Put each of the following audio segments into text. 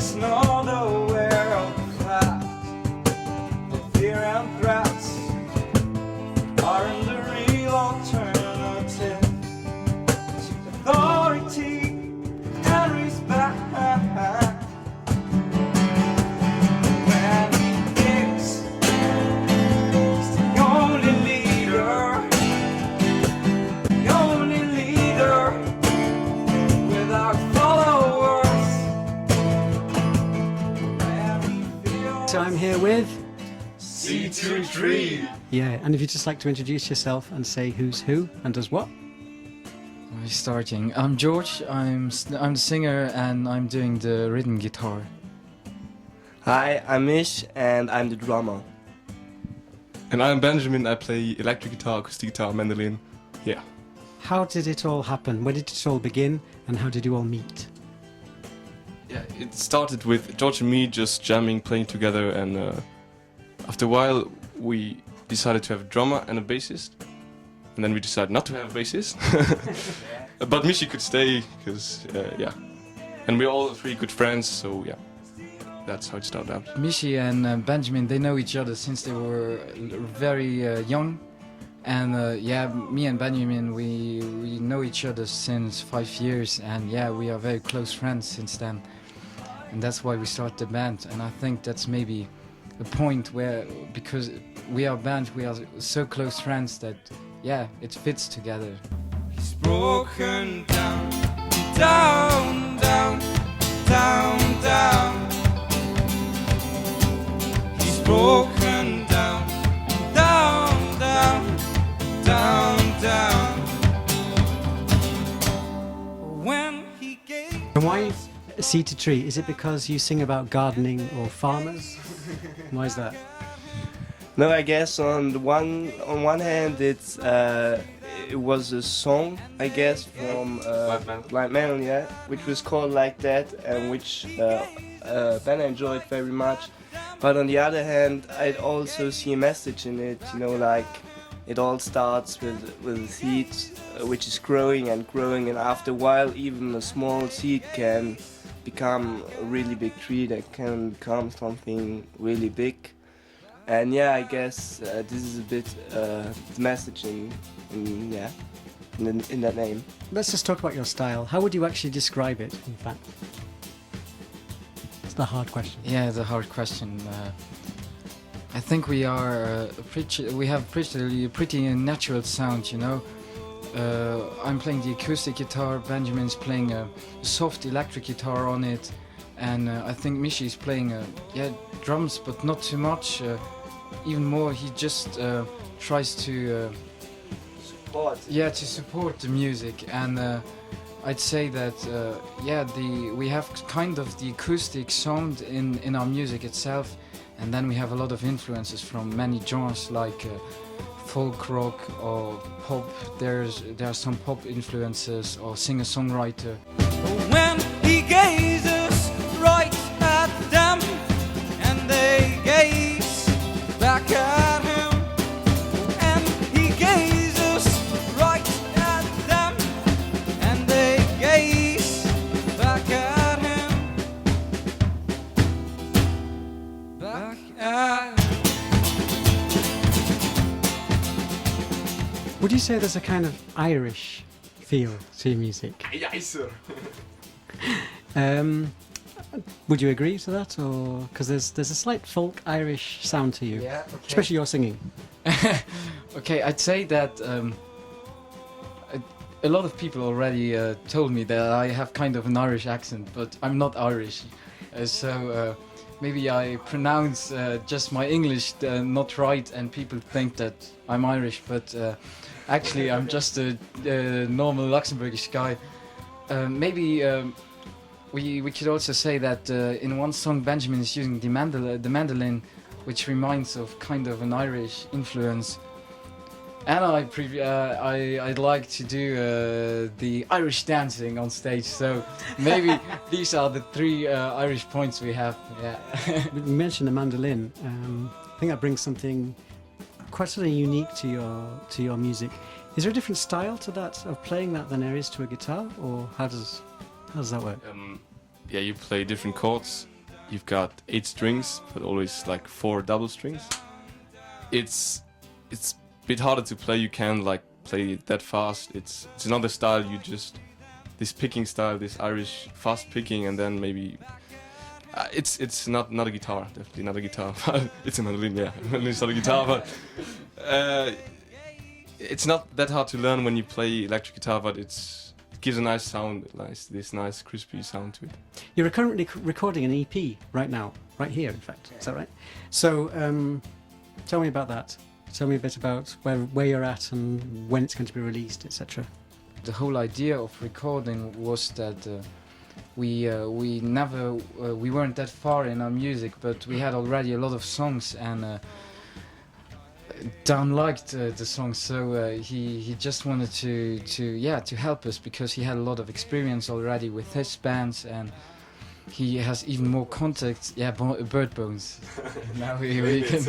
is not aware of the fact that fear and threats aren't the real alternative to authority and respect. When he thinks he's the only leader without followers. When he feels So I'm here with... C23. Yeah, and if you'd just like to introduce yourself and say who's who and does what? We're starting. I'm George. I'm the singer and I'm doing the rhythm guitar. Hi, I'm Mish and I'm the drummer. And I'm Benjamin. I play electric guitar, acoustic guitar, mandolin. Yeah. How did it all happen? Where did it all begin and how did you all meet? Yeah, it started with George and me just jamming, playing together, and after a while we decided to have a drummer and a bassist. And then we decided not to have a bassist. But Mishi could stay, because, yeah. And we're all three good friends, so yeah. That's how it started out. Michi and Benjamin, they know each other since they were very young. And yeah, me and Benjamin, we know each other since 5 years. And yeah, we are very close friends since then. And that's why we started the band. And I think that's maybe a point where, because we are a band, we are so close friends that, yeah, it fits together. He's broken down, down, down, down, down. He's broken down, down, down, down, down. When he gave. And why Seed to Tree? Is it because you sing about gardening or farmers? Why is that? No, I guess on one hand it was a song, I guess, from Blind Melon, yeah, which was called like that, and which Ben enjoyed very much. But on the other hand, I'd also see a message in it, you know, like it all starts with a seed which is growing and growing, and after a while even a small seed can become a really big tree that can become something really big. And yeah, I guess this is a bit the message in that name. Let's just talk about your style. How would you actually describe it, in fact? It's the hard question. Yeah, it's a hard question. I think we are we have pretty natural sound, you know. I'm playing the acoustic guitar, Benjamin's playing a soft electric guitar on it, and I think Michi is playing drums, but not too much. Even more, he just tries to support the music, and I'd say that we have kind of the acoustic sound in our music itself, and then we have a lot of influences from many genres like folk rock or pop. There are some pop influences or singer-songwriter. When he gazes right at them and they gaze back at him, and he gazes right at them and they gaze back at him, back at him. Would you say there's a kind of Irish feel to your music? Yes, sir. Would you agree to that, or because there's a slight folk Irish sound to you, Yeah, okay. especially your singing? Okay, I'd say that a lot of people already told me that I have kind of an Irish accent, but I'm not Irish. So maybe I pronounce just my English not right, and people think that I'm Irish, but actually I'm just a normal Luxembourgish guy. Maybe we could also say that in one song Benjamin is using the mandolin, which reminds of kind of an Irish influence. And I'd like to do the Irish dancing on stage, so maybe these are the three Irish points we have. Yeah. You mentioned the mandolin. I think that brings something quite sort of unique to your music. Is there a different style to that of playing that than there is to a guitar, or how does that work? Yeah, you play different chords, you've got 8 strings, but always like 4 double strings. It's a bit harder to play. You can't like play it that fast. It's another style. You just this picking style, this Irish fast picking, and then maybe it's not a guitar, definitely not a guitar. It's a mandolin, yeah. It's not a guitar, but it's not that hard to learn when you play electric guitar. But it gives a nice sound, this nice crispy sound to it. You're currently recording an EP right now, right here, in fact. Is that right? So, tell me about that. Tell me a bit about where you're at and when it's going to be released, etc. The whole idea of recording was that we weren't that far in our music, but we had already a lot of songs, and Dan liked the songs, so he just wanted to help us, because he had a lot of experience already with his bands, and he has even more contacts. Yeah, Bird Bones. Now we can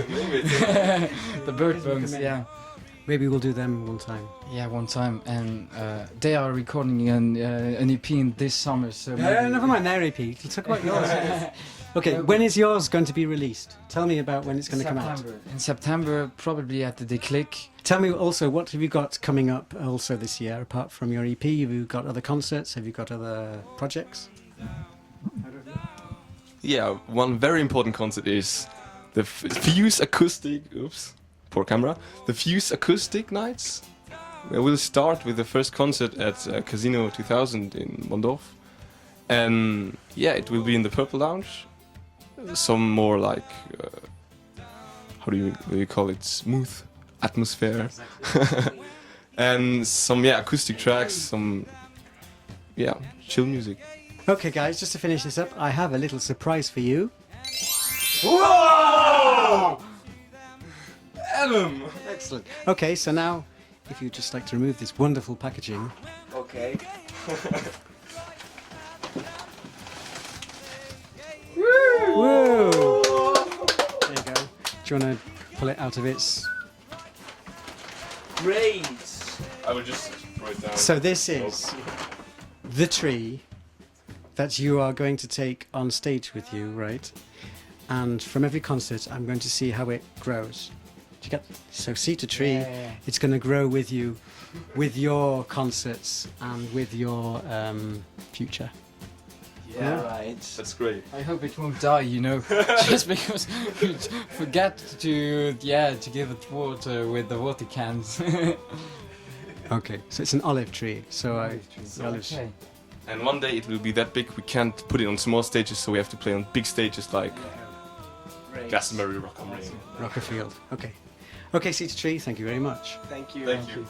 the Bird Bones. Yeah. Maybe we'll do them one time. Yeah, one time, and they are recording an EP in this summer. So Never mind their EP. Let's talk about yours. Okay, when is yours going to be released? Tell me about when it's going to come out. In September, probably at the Declick. Tell me also, what have you got coming up also this year, apart from your EP? Have you got other concerts? Have you got other projects? Yeah, one very important concert is the Fuse Acoustic. Oops, poor camera. The Fuse Acoustic Nights. We'll start with the first concert at Casino 2000 in Mondorf, and yeah, it will be in the Purple Lounge. Some more like how do you call it? Smooth atmosphere, and some acoustic tracks, some chill music. Okay, guys, just to finish this up, I have a little surprise for you. Whoa! Adam! Excellent. Okay, so now, if you'd just like to remove this wonderful packaging. Okay. Woo! There you go. Do you want to pull it out of its... Great. I will just throw it down. So this is the tree that you are going to take on stage with you, right? And from every concert, I'm going to see how it grows. Do you get? So seed a tree. Yeah. It's going to grow with you, with your concerts and with your future. Yeah, right. That's great. I hope it won't die, just because we forget to give it water with the water cans. Okay, so it's an olive tree. So olives. Okay. And one day it will be that big we can't put it on small stages, so we have to play on big stages like Glastonbury, Rock am Ring. Rockerfield. Okay. Okay, seed a tree. Thank you very much. Thank you. Thank you.